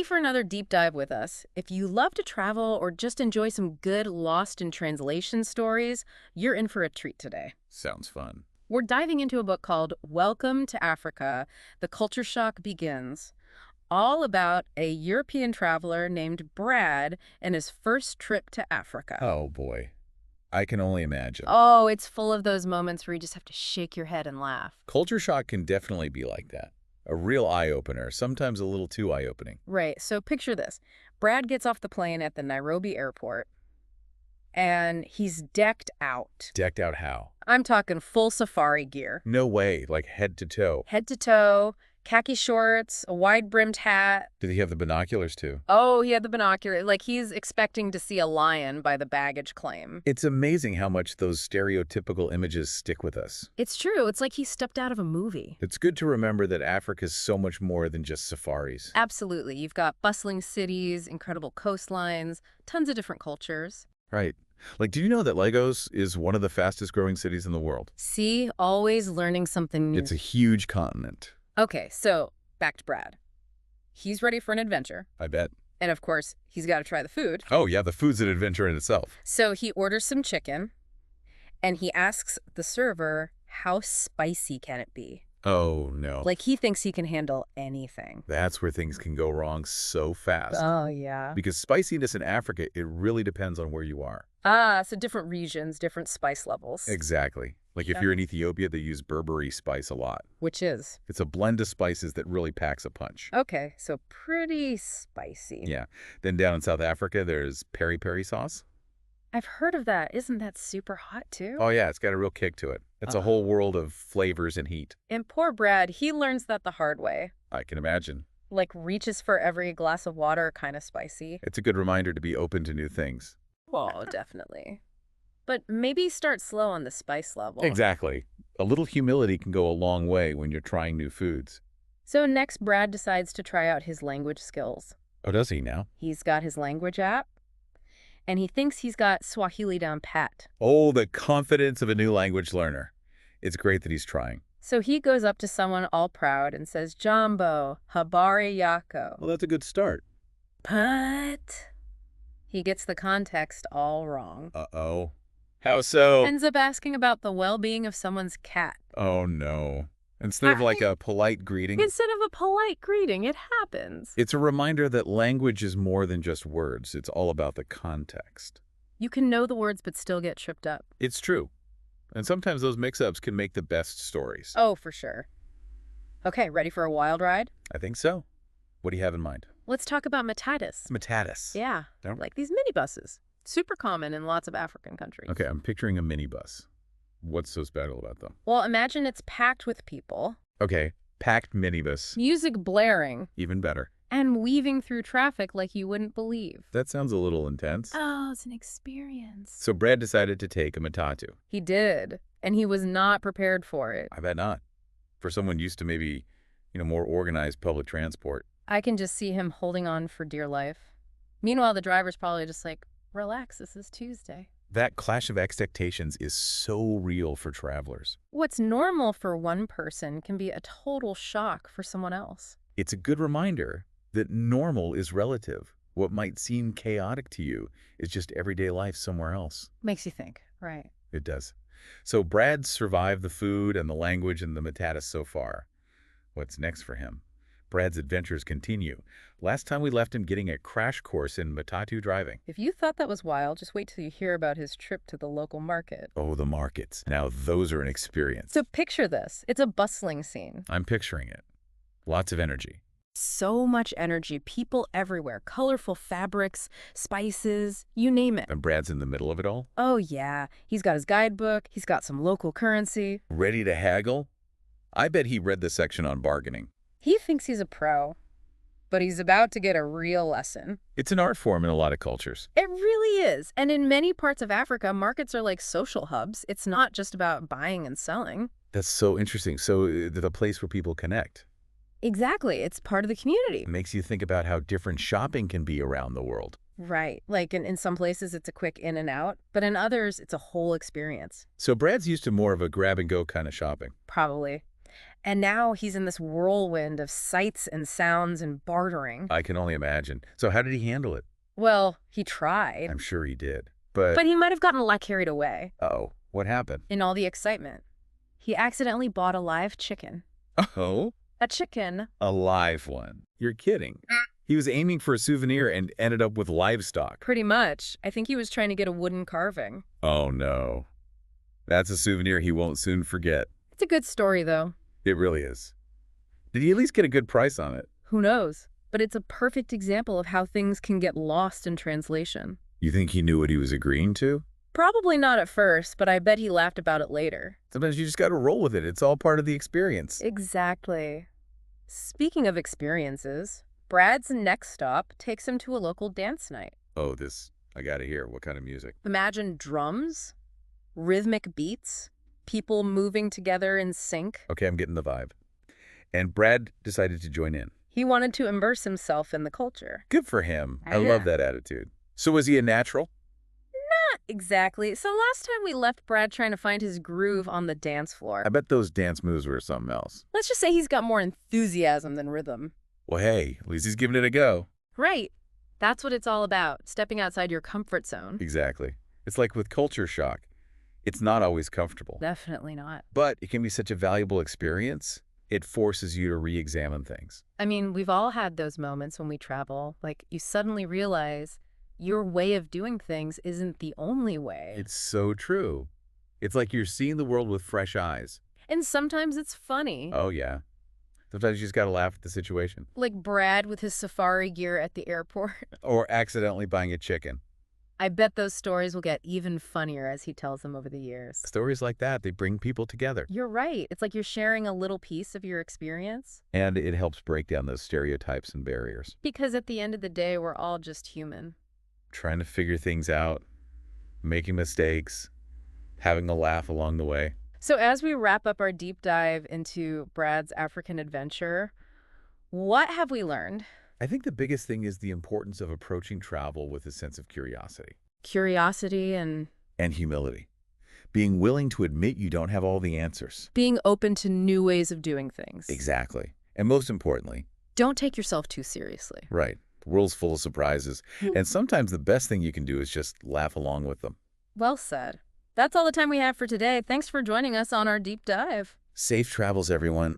for another deep dive with us? If you love to travel or just enjoy some good lost in translation stories, you're in for a treat today. Sounds fun. We're diving into a book called Welcome to Africa, The Culture Shock Begins, all about a European traveler named Brad and his first trip to Africa. Oh, boy. I can only imagine. Oh, it's full of those moments where you just have to shake your head and laugh. Culture shock can definitely be like that. A real eye-opener, sometimes a little too eye-opening. Right, so picture this. Brad gets off the plane at the Nairobi airport, and he's decked out. Decked out how? I'm talking full safari gear. No way, like head to toe. Head to toe, khaki shorts, a wide-brimmed hat. Did he have the binoculars too? Oh, he had the binocular. Like he's expecting to see a lion by the baggage claim. It's amazing how much those stereotypical images stick with us. It's true. It's like he stepped out of a movie. It's good to remember that Africa's so much more than just safaris. Absolutely. You've got bustling cities, incredible coastlines, tons of different cultures. Right. Like, do you know that Lagos is one of the fastest growing cities in the world? See, always learning something new. It's a huge continent. Okay, so back to Brad. He's ready for an adventure. I bet. And of course, he's got to try the food. Oh, yeah, the food's an adventure in itself. So he orders some chicken, and he asks the server, how spicy can it be? Oh, no. Like he thinks he can handle anything. That's where things can go wrong so fast. Oh, yeah. Because spiciness in Africa, it really depends on where you are. Ah, so different regions, different spice levels. Exactly. Like if Yeah. you're in Ethiopia, they use Berberi spice a lot. Which is? It's a blend of spices that really packs a punch. Okay, so pretty spicy. Yeah. Then down in South Africa, there's peri-peri sauce. I've heard of that. Isn't that super hot, too? Oh, yeah, it's got a real kick to it. It's a whole world of flavors and heat. And poor Brad, he learns that the hard way. I can imagine. Like reaches for every glass of water, kind of spicy. It's a good reminder to be open to new things. Oh, definitely. But maybe start slow on the spice level. Exactly. A little humility can go a long way when you're trying new foods. So next, Brad decides to try out his language skills. Oh, does he now? He's got his language app, and he thinks he's got Swahili down pat. Oh, the confidence of a new language learner. It's great that he's trying. So he goes up to someone all proud and says, Jambo, habari yako. Well, that's a good start. But he gets the context all wrong. Uh-oh. How so? Ends up asking about the well-being of someone's cat. Oh, no. Instead of like a polite greeting, Instead of a polite greeting, it happens. it's a reminder that language is more than just words. It's all about the context. You can know the words but still get tripped up. It's true. And sometimes those mix-ups can make the best stories. Oh, for sure. Okay, ready for a wild ride? I think so. What do you have in mind? Let's talk about Matatus. Matatus. Yeah, Don't- like these minibuses. Super common in lots of African countries. Okay, I'm picturing a minibus. What's so special about them? Well, imagine it's packed with people, Okay, packed minibus. music blaring, Even better. and weaving through traffic like you wouldn't believe. That sounds a little intense. Oh, it's an experience. So Brad decided to take a Matatu. He did, and he was not prepared for it. I bet not. For someone used to maybe, more organized public transport. I can just see him holding on for dear life. Meanwhile, the driver's probably just like, relax, this is Tuesday. That clash of expectations is so real for travelers. What's normal for one person can be a total shock for someone else. It's a good reminder that normal is relative. What might seem chaotic to you is just everyday life somewhere else. Makes you think, right? It does. So Brad survived the food and the language and the Matatus so far. What's next for him? Brad's adventures continue. Last time we left him getting a crash course in Matatu driving. If you thought that was wild, just wait till you hear about his trip to the local market. Oh, the markets. Now those are an experience. So picture this. It's a bustling scene. I'm picturing it. Lots of energy. So much energy, people everywhere, colorful fabrics, spices, you name it. And Brad's in the middle of it all? Oh yeah, he's got his guidebook, he's got some local currency. Ready to haggle? I bet he read the section on bargaining. He thinks he's a pro, but he's about to get a real lesson. It's an art form in a lot of cultures. It really is. And in many parts of Africa, markets are like social hubs. It's not just about buying and selling. That's so interesting. So the place where people connect. Exactly. It's part of the community. It makes you think about how different shopping can be around the world. Right. Like in some places, it's a quick in and out, but in others, it's a whole experience. So Brad's used to more of a grab-and-go kind of shopping. Probably. And now he's in this whirlwind of sights and sounds and bartering. I can only imagine. So how did he handle it? Well, he tried, I'm sure he did. But, but he might have gotten a lot carried away oh, what happened? in all the excitement. He accidentally bought a live chicken. Oh, A chicken. a live one. You're kidding. He was aiming for a souvenir and ended up with livestock. Pretty much. I think he was trying to get a wooden carving. Oh, no. That's a souvenir he won't soon forget. It's a good story, though. It really is. Did he at least get a good price on it? Who knows? But it's a perfect example of how things can get lost in translation. You think he knew what he was agreeing to? Probably not at first, but I bet he laughed about it later. Sometimes you just got to roll with it. It's all part of the experience. Exactly. Speaking of experiences, Brad's next stop takes him to a local dance night. Oh, I got to hear. What kind of music? Imagine drums, rhythmic beats, people moving together in sync. Okay, I'm getting the vibe. And Brad decided to join in. He wanted to immerse himself in the culture. Good for him. I Yeah. love that attitude. So was he a natural? Not exactly. So last time we left Brad trying to find his groove on the dance floor. I bet those dance moves were something else. Let's just say he's got more enthusiasm than rhythm. Well, hey, at least he's giving it a go. Right. That's what it's all about, stepping outside your comfort zone. Exactly. It's like with culture shock. It's not always comfortable. Definitely not. But it can be such a valuable experience. It forces you to re-examine things. I mean, we've all had those moments when we travel. Like, you suddenly realize your way of doing things isn't the only way. It's so true. It's like you're seeing the world with fresh eyes. And sometimes it's funny. Oh, yeah. Sometimes you just got to laugh at the situation. Like Brad with his safari gear at the airport. Or accidentally buying a chicken. I bet those stories will get even funnier as he tells them over the years. Stories like that, they bring people together. You're right. It's like you're sharing a little piece of your experience. And it helps break down those stereotypes and barriers. Because at the end of the day, we're all just human. Trying to figure things out, making mistakes, having a laugh along the way. So as we wrap up our deep dive into Brad's African adventure, what have we learned? I think the biggest thing is the importance of approaching travel with a sense of curiosity. Curiosity and And humility. Being willing to admit you don't have all the answers. being open to new ways of doing things. Exactly. And most importantly, Don't take yourself too seriously. right, the world's full of surprises. And sometimes the best thing you can do is just laugh along with them. Well said. That's all the time we have for today. Thanks for joining us on our deep dive. Safe travels, everyone.